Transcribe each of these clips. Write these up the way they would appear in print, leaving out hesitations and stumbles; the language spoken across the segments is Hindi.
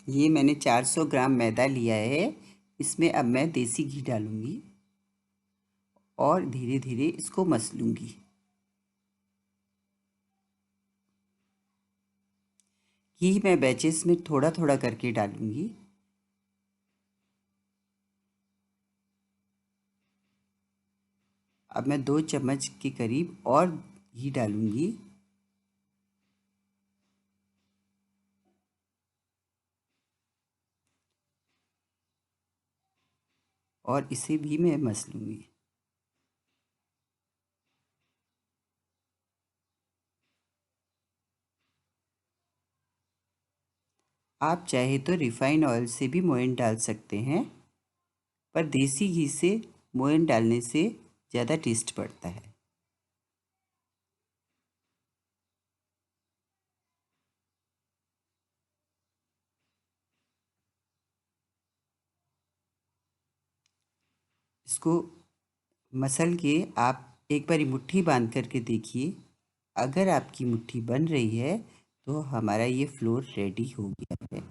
ये मैंने 400 ग्राम मैदा लिया है। इसमें अब मैं देसी घी डालूंगी और धीरे धीरे इसको मसलूंगी। घी मैं बैचेस में थोड़ा थोड़ा करके डालूंगी। अब मैं 2 चम्मच के करीब और घी डालूंगी। और इसे भी मैं मसलूंगी। आप चाहे तो रिफाइंड ऑयल से भी मोयन डाल सकते हैं, पर देसी घी से मोयन डालने से ज़्यादा टेस्ट बढ़ता है। इसको मसल के आप एक बारी मुट्ठी बांध करके देखिए। अगर आपकी मुट्ठी बन रही है तो हमारा ये फ्लोर रेडी हो गया है।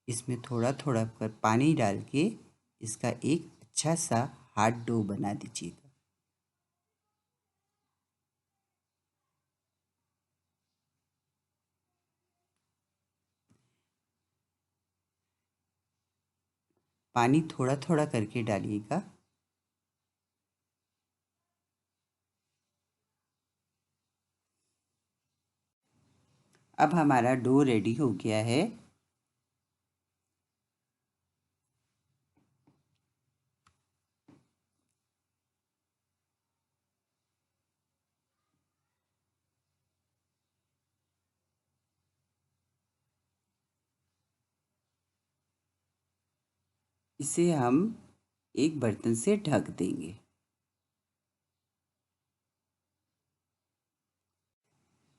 इसमें थोड़ा थोड़ा कर पानी डाल के इसका एक अच्छा सा हार्ड डो बना दीजिएगा। पानी थोड़ा थोड़ा करके डालिएगा। अब हमारा डो रेडी हो गया है। इसे हम एक बर्तन से ढक देंगे।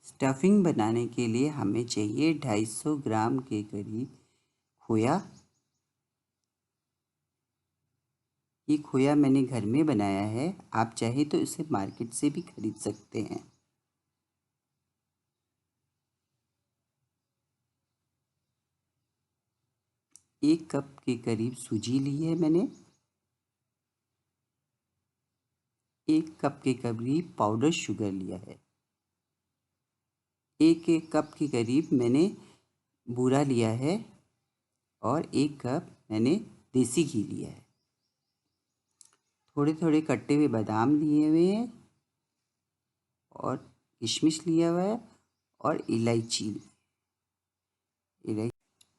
स्टफिंग बनाने के लिए हमें चाहिए 250 ग्राम के करीब खोया। ये खोया मैंने घर में बनाया है। आप चाहे तो इसे मार्केट से भी खरीद सकते हैं। एक कप के करीब सूजी ली है मैंने। एक कप के करीब पाउडर शुगर लिया है। एक एक कप के करीब मैंने बूरा लिया है और एक कप मैंने देसी घी लिया है। थोड़े थोड़े कटे हुए बादाम लिए हुए हैं और किशमिश लिया हुआ है और इलायची।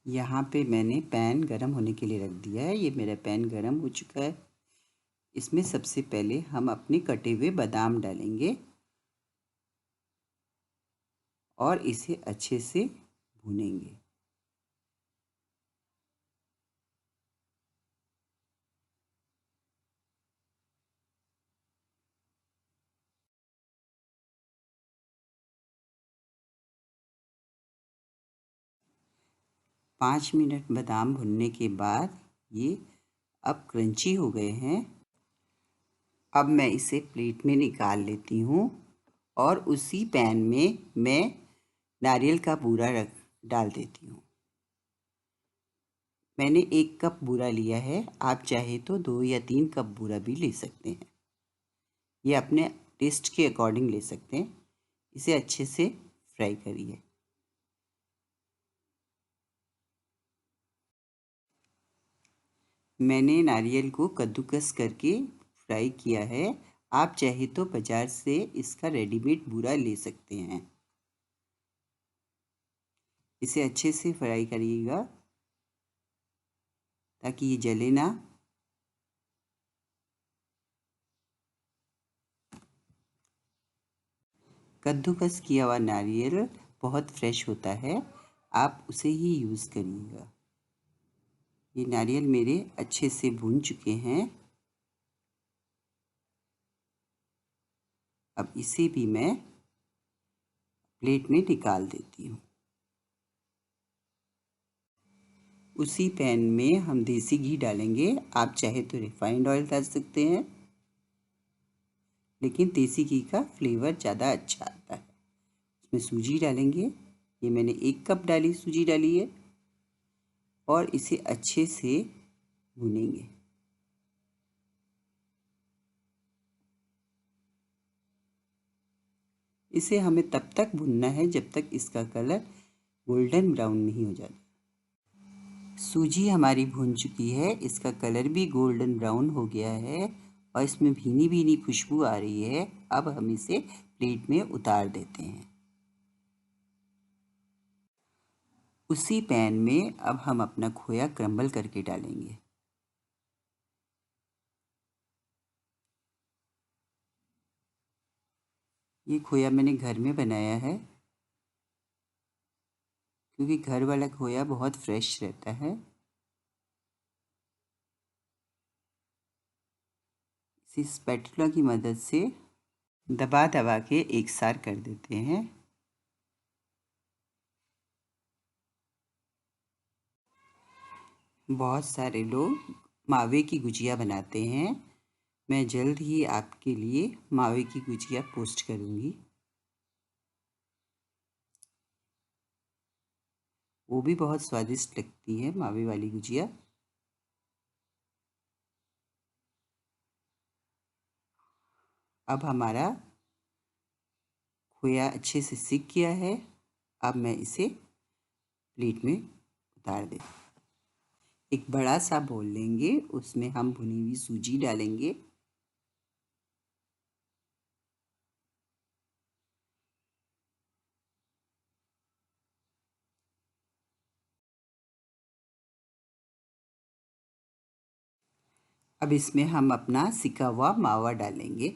यहाँ पे मैंने पैन गरम होने के लिए रख दिया है। ये मेरा पैन गरम हो चुका है। इसमें सबसे पहले हम अपने कटे हुए बादाम डालेंगे और इसे अच्छे से भूनेंगे। पाँच मिनट बादाम भुनने के बाद ये अब क्रंची हो गए हैं। अब मैं इसे प्लेट में निकाल लेती हूँ और उसी पैन में मैं नारियल का बूरा डाल देती हूँ। मैंने 1 कप बूरा लिया है। आप चाहे तो 2 या 3 कप बूरा भी ले सकते हैं। ये अपने टेस्ट के अकॉर्डिंग ले सकते हैं। इसे अच्छे से फ्राई करिए। मैंने नारियल को कद्दूकस करके फ्राई किया है। आप चाहे तो बाज़ार से इसका रेडीमेड बूरा ले सकते हैं। इसे अच्छे से फ्राई करिएगा ताकि ये जले ना। कद्दूकस किया हुआ नारियल बहुत फ्रेश होता है। आप उसे ही यूज़ करिएगा। ये नारियल मेरे अच्छे से भून चुके हैं। अब इसे भी मैं प्लेट में निकाल देती हूँ। उसी पैन में हम देसी घी डालेंगे। आप चाहे तो रिफाइंड ऑयल डाल सकते हैं, लेकिन देसी घी का फ्लेवर ज़्यादा अच्छा आता है। इसमें सूजी डालेंगे। ये मैंने 1 कप सूजी डाली है। और इसे अच्छे से भूनेंगे। इसे हमें तब तक भूनना है जब तक इसका कलर गोल्डन ब्राउन नहीं हो जाता। सूजी हमारी भून चुकी है, इसका कलर भी गोल्डन ब्राउन हो गया है और इसमें भीनी भीनी खुशबू आ रही है। अब हम इसे प्लेट में उतार देते हैं। उसी पैन में अब हम अपना खोया क्रम्बल करके डालेंगे। ये खोया मैंने घर में बनाया है, क्योंकि घर वाला खोया बहुत फ्रेश रहता है। इसी स्पैटुला की मदद से दबा दबा के एक सार कर देते हैं। बहुत सारे लोग मावे की गुजिया बनाते हैं। मैं जल्द ही आपके लिए मावे की गुजिया पोस्ट करूँगी। वो भी बहुत स्वादिष्ट लगती है मावे वाली गुजिया। अब हमारा खोया अच्छे से सीख गया है। अब मैं इसे प्लेट में उतार दे। एक बड़ा सा बोल लेंगे, उसमें हम भुनी हुई सूजी डालेंगे। अब इसमें हम अपना सिका हुआ मावा डालेंगे।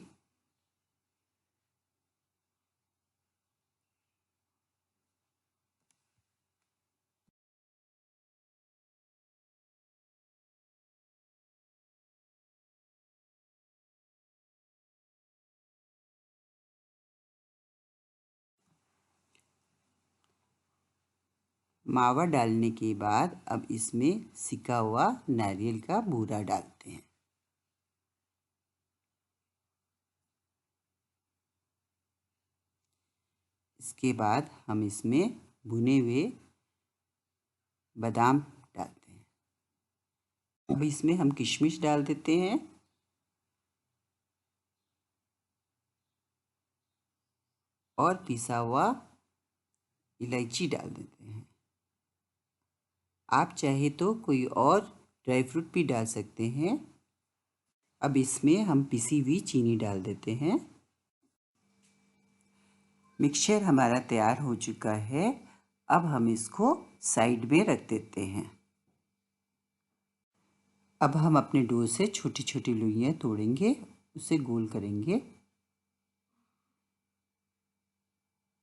मावा डालने के बाद अब इसमें सिका हुआ नारियल का बूरा डालते हैं। इसके बाद हम इसमें भुने हुए बादाम डालते हैं। अब इसमें हम किशमिश डाल देते हैं और पिसा हुआ इलायची डाल देते हैं। आप चाहे तो कोई और ड्राई फ्रूट भी डाल सकते हैं। अब इसमें हम पिसी हुई चीनी डाल देते हैं। मिक्सचर हमारा तैयार हो चुका है। अब हम इसको साइड में रख देते हैं। अब हम अपने डो से छोटी छोटी लोइयाँ तोड़ेंगे, उसे गोल करेंगे।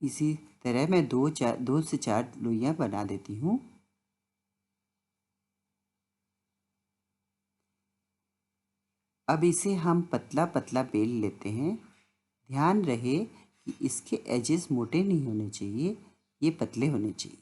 इसी तरह मैं दो से चार लोइयाँ बना देती हूँ। अब इसे हम पतला पतला बेल लेते हैं। ध्यान रहे कि इसके एजेस मोटे नहीं होने चाहिए, ये पतले होने चाहिए।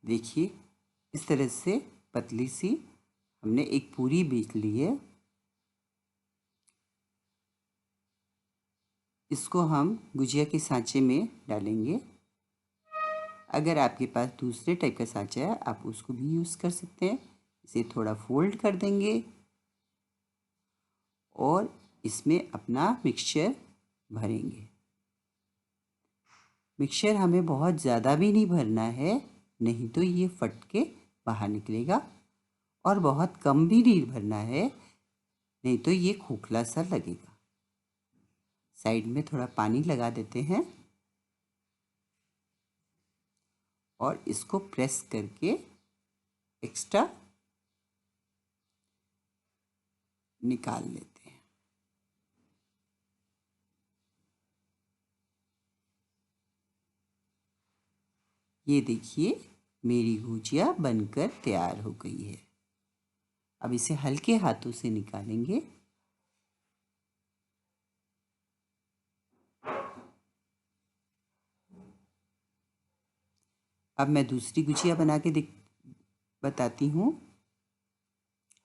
देखिए, इस तरह से पतली सी हमने एक पूरी बेच ली है। इसको हम गुजिया के सांचे में डालेंगे। अगर आपके पास दूसरे टाइप का सांचा है, आप उसको भी यूज़ कर सकते हैं। इसे थोड़ा फोल्ड कर देंगे और इसमें अपना मिक्सचर भरेंगे। मिक्सचर हमें बहुत ज़्यादा भी नहीं भरना है, नहीं तो ये फट के बाहर निकलेगा, और बहुत कम भी नहीं भरना है, नहीं तो ये खोखला सा लगेगा। साइड में थोड़ा पानी लगा देते हैं और इसको प्रेस करके एक्स्ट्रा निकाल लेते हैं। ये देखिए, मेरी गुजिया बनकर तैयार हो गई है। अब इसे हल्के हाथों से निकालेंगे। अब मैं दूसरी गुजिया बना के बताती हूँ।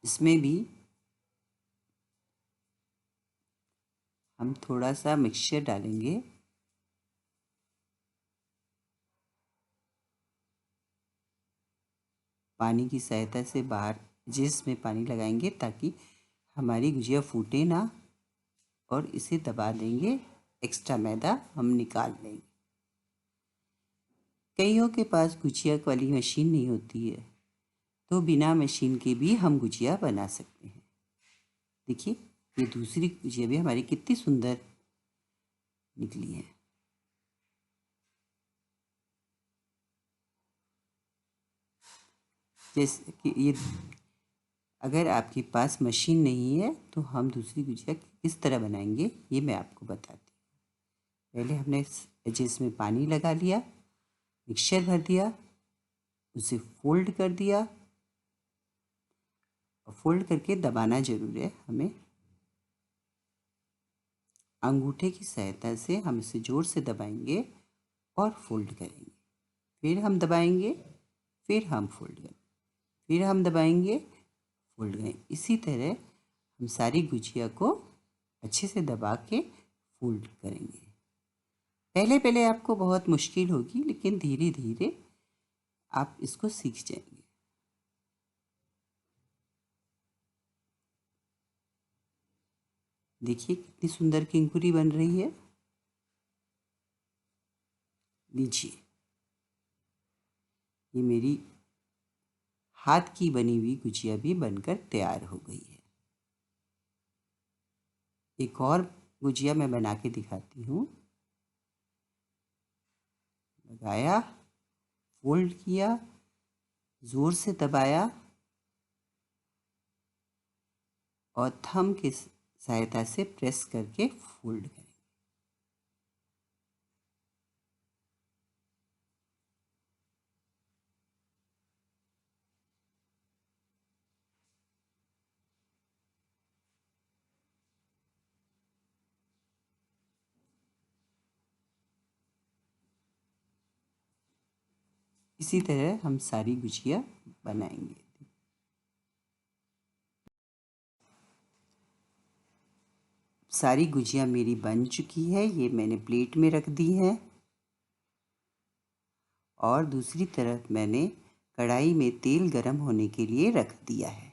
इसमें भी हम थोड़ा सा मिक्सचर डालेंगे। पानी की सहायता से बाहर जिसमें पानी लगाएंगे ताकि हमारी गुजिया फूटे ना, और इसे दबा देंगे। एक्स्ट्रा मैदा हम निकाल लेंगे। कईयों के पास गुजिया वाली मशीन नहीं होती है, तो बिना मशीन के भी हम गुजिया बना सकते हैं। देखिए, ये दूसरी गुजिया भी हमारी कितनी सुंदर निकली है। जैसे कि ये, अगर आपके पास मशीन नहीं है तो हम दूसरी गुजिया किस तरह बनाएंगे ये मैं आपको बताती हूँ। पहले हमने जिसमें पानी लगा लिया, मिक्सचर भर दिया, उसे फोल्ड कर दिया। फोल्ड करके दबाना जरूर है हमें। अंगूठे की सहायता से हम इसे जोर से दबाएंगे और फोल्ड करेंगे। फिर हम दबाएंगे, फिर हम फोल्ड करेंगे, फिर हम दबाएंगे, फोल्ड करेंगे। इसी तरह हम सारी गुजिया को अच्छे से दबा के फोल्ड करेंगे। पहले पहले आपको बहुत मुश्किल होगी, लेकिन धीरे धीरे आप इसको सीख जाएंगे। देखिए कितनी सुंदर किंकुरी बन रही है। लीजिए, ये मेरी हाथ की बनी हुई गुजिया भी बनकर तैयार हो गई है। एक और गुजिया मैं बना के दिखाती हूँ। लगाया, फोल्ड किया, जोर से दबाया और थंब की सहायता से प्रेस करके फोल्ड करें। इसी तरह हम सारी गुजिया बनाएंगे। सारी गुजिया मेरी बन चुकी है, ये मैंने प्लेट में रख दी है। और दूसरी तरफ मैंने कढ़ाई में तेल गरम होने के लिए रख दिया है।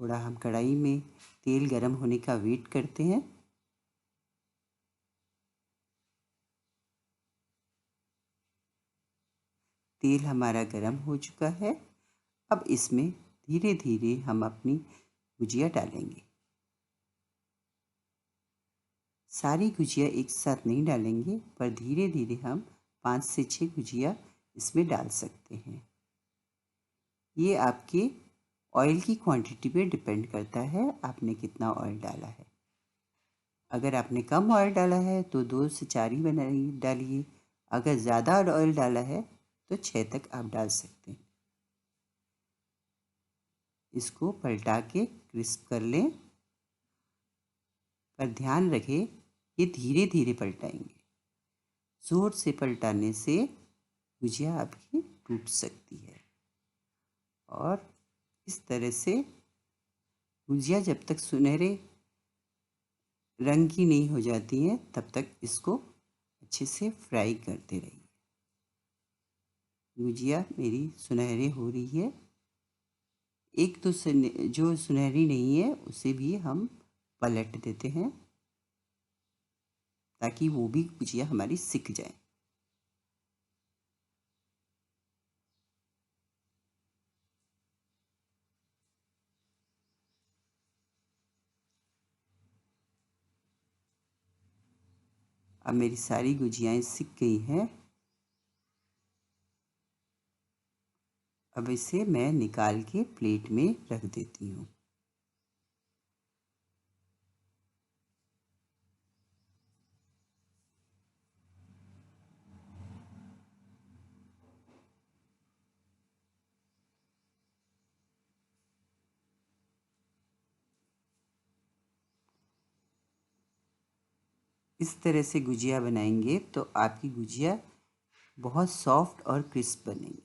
थोड़ा हम कढ़ाई में तेल गरम होने का वेट करते हैं। तेल हमारा गरम हो चुका है। अब इसमें धीरे धीरे हम अपनी गुजिया डालेंगे। सारी गुजिया एक साथ नहीं डालेंगे, पर धीरे धीरे हम 5 से 6 गुजिया इसमें डाल सकते हैं। ये आपके ऑयल की क्वांटिटी पे डिपेंड करता है, आपने कितना ऑयल डाला है। अगर आपने कम ऑयल डाला है तो 2 से 4 ही बनाइए डालिए। अगर ज़्यादा ऑयल डाला है तो 6 तक आप डाल सकते हैं। इसको पलटा के क्रिस्प कर लें, पर ध्यान रखें ये धीरे धीरे पलटाएंगे। ज़ोर से पलटाने से गुजिया आपकी टूट सकती है। और इस तरह से गुजिया जब तक सुनहरे रंग की नहीं हो जाती हैं तब तक इसको अच्छे से फ्राई करते रहिए। गुजिया मेरी सुनहरी हो रही है। एक तो जो सुनहरी नहीं है उसे भी हम पलट देते हैं ताकि वो भी गुजिया हमारी सिक जाए। अब मेरी सारी गुजियाएँ सिक गई हैं। अब इसे मैं निकाल के प्लेट में रख देती हूँ। इस तरह से गुजिया बनाएंगे तो आपकी गुजिया बहुत सॉफ्ट और क्रिस्प बनेगी।